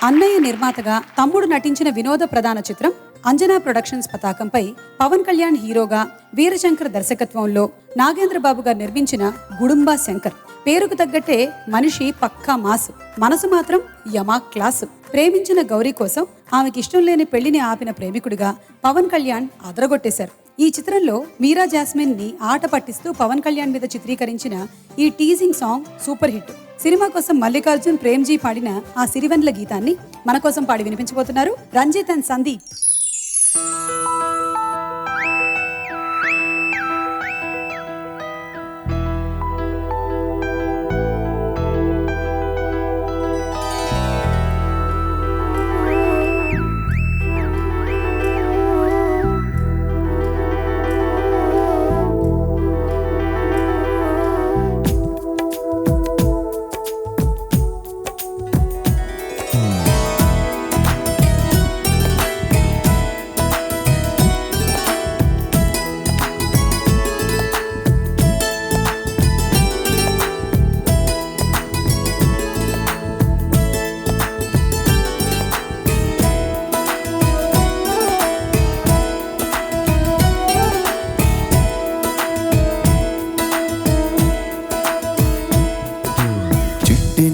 అన్నయ్య నిర్మాతగా తమ్ముడు నటించిన వినోద ప్రధాన చిత్రం అంజనా ప్రొడక్షన్స్ పతాకంపై పవన్ కళ్యాణ్ హీరోగా వీరశంకర్ దర్శకత్వంలో నాగేంద్ర బాబు గారు నిర్మించిన గుడుంబా శంకర్. పేరుకు తగ్గట్టే మనిషి పక్కా మాస్, మనసు మాత్రం యమా క్లాస్. ప్రేమించిన గౌరీ కోసం ఆమెకి ఇష్టం లేని పెళ్లిని ఆపిన ప్రేమికుడిగా పవన్ కళ్యాణ్ అదరగొట్టేశారు. ఈ చిత్రంలో మీరా జాస్మిన్ ని ఆట పట్టిస్తూ పవన్ కళ్యాణ్ మీద చిత్రీకరించిన ఈ teasing song super hit. Cinema కోసం మల్లికార్జున్, ప్రేమ్జీ పాడిన ఆ సిరివెన్ల గీతాన్ని మన కోసం పాడి వినిపించబోతున్నారు రంజిత్ అండ్ సందీప్.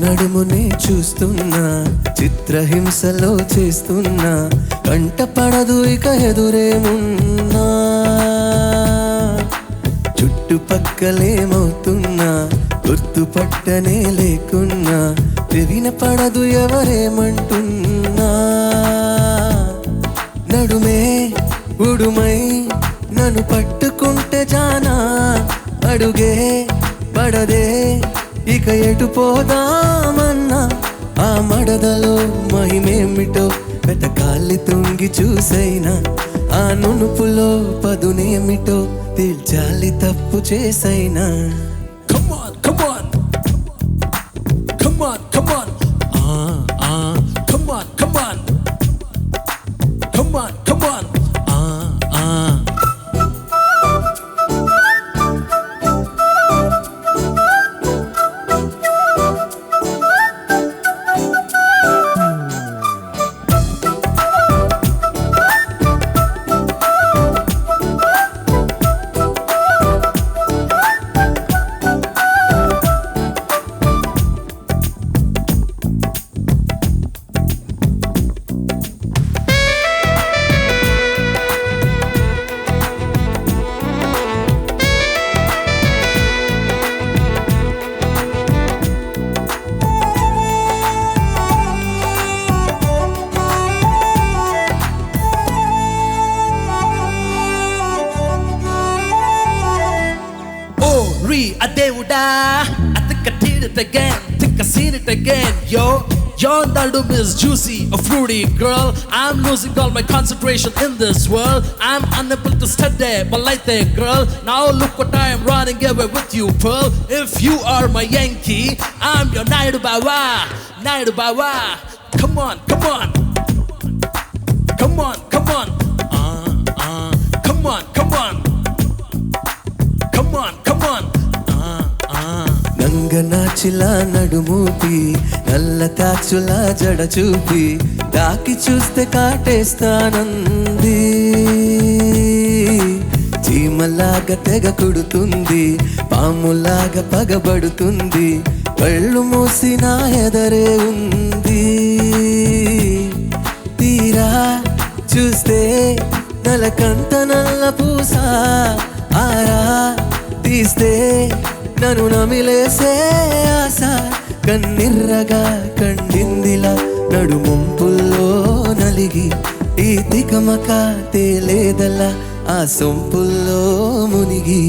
నడుమునే చూస్తున్నా, చిత్రహింసలో చేస్తున్నా, కంటపడదు ఇక ఎదురేమున్నా, చుట్టుపక్కలేమవుతున్నా గుర్తుపట్టనే లేకున్నా, విన పడదు ఎవరేమంటున్నా, నడుమే ఉడుమై నన్ను పట్టుకుంటే జానా, అడుగే పడదే ఇక ఎటు పోదామన్నా, ఆ మడదలో మహిమేమిటో వెతకాలి తొంగి చూసైనా, ఆ నునుపులో పదునేమిటో తేల్చాలి తప్పు చేసైనా. Come on, come on, come on, come on, come on, come on, come on, come on. A Devuda, I think I did it again, think I seen it again, yo. Your Naldum is juicy, a fruity girl. I'm losing all my concentration in this world. I'm unable to study, but like that girl. Now look what I am running away with you, pearl. If you are my Yankee, I'm your Naidu Bawa, Naidu Bawa. Come on, come on, come on, come on, come on, come on, come on, come on. నంగనాచిలా నడుమూపి, నల్ల తాచులా జడ చూపి, తాకి చూస్తే కాటేస్తానంది, చీమలాగా తెగ కుడుతుంది, పాములాగా పగబడుతుంది, కళ్ళు మూసి నా ఎదరే ఉంది, తీరా చూస్తే నలకంత నల్ల పూస, ఆరా తీస్తే నన్ను నమిలేసే ఆశ, కన్నిర్రగా కండిందిలా నడుముంపుల్లో నలిగి, ఈ తికమక తేలేదలా ఆ సొంపుల్లో మునిగి.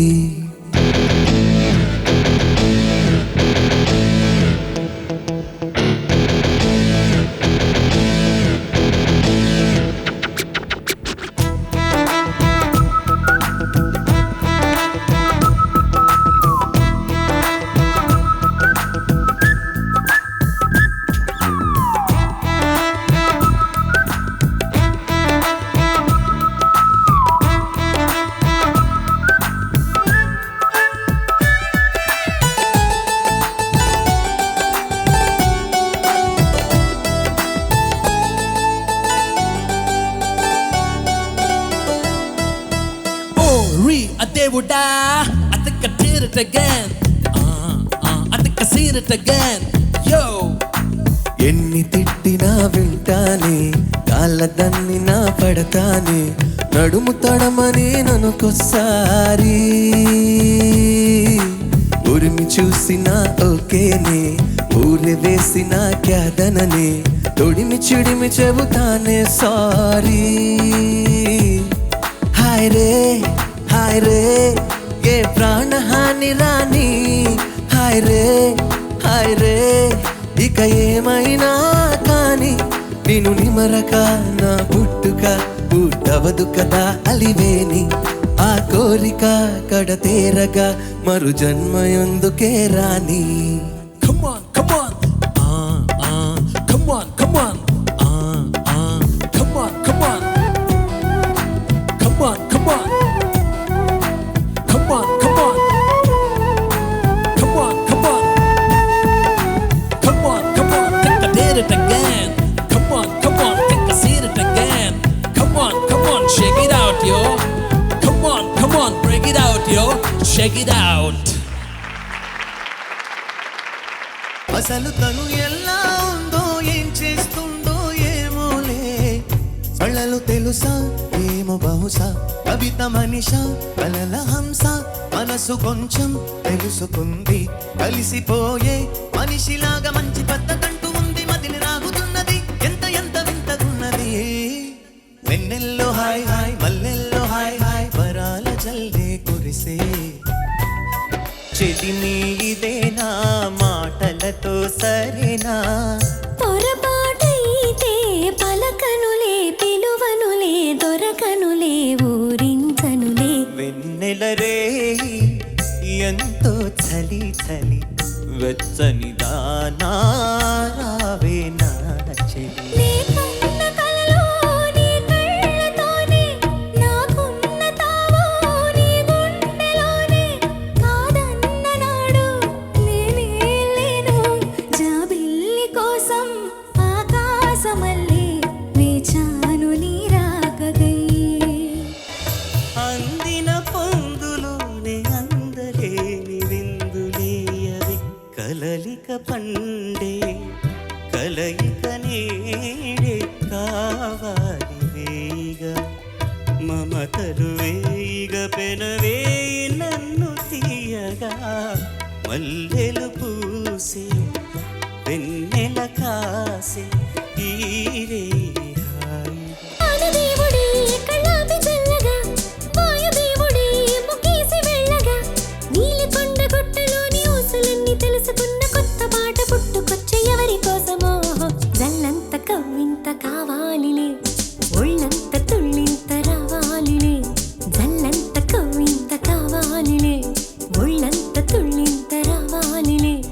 దేవుడా I think I did it again I think I seen it again yo ఎన్ని తిట్టినా వింటానే కాళ్ళదన్ని నా పడతానే నడుము తడమని ననుకొసారి ఉరిమి చూసినా ఓకేనే ఊరి వేసిన క్యాదననే తొడిమి చిడిమి చెబుతానే సారీ హాయ్ రే ఏ ప్రాణహాని రాని హాయ్ రే ఇక ఏమైనా కానీ నేను నిమరక నా పుట్టుక పుట్టవదు కదా అలివేని ఆ కోరిక కడతేరగా మరు జన్మ ఎందుకే రాని come on come on come on come on come on come on come on come on come on come on come on come on come on come on think I did it again come on think I seen it again come on shake it out yo come on break it out yo shake it out అసలు తను ఎలా ఉందో ఏం చేస్తుందో ఏమోలే సళ్ళలు తెలుసా ఏమో బహుశా కవిత మనిష కలల హంస మనసు కొంచెం తెలుసుకుంది కలిసిపోయే మనిషిలాగా మంచి పద్ధతంటూ ఉంది మదిని రాగుతున్నది ఎంత ఎంత వింతగున్నది వెన్నెల్లో హాయ్ హాయ్ మల్లెల్లో హాయ్ హాయ్ వరాల జల్లే కురిసే చెలిమి ఇదేనా మాటలతో సరేనా పొరపాటైతే పలకనులే పిలువనులే దొరకనులే ఊరించనులే వెన్నెల రే ఎంతో చలి చలి వెచ్చని దానా రావే నా చెలి నీ కన్న కలలో నీ కళ్ళతోనే నాకున్న తావో నీ గుండెలోనే కాదన్న నాడు నేనే లేను జాబిల్లి కోసం ఆకాశమల్లే వేచాను నీ రాకగై అందిన పొందులోనే అందలేని విందులేయవి కలలిక పండే కలయిక నేడే కావాలి వేగా మమతలు వేయిగ పెనవేయి నన్ను తీయగా మల్లెలు పూసే వెన్నెల కాసే ఈరే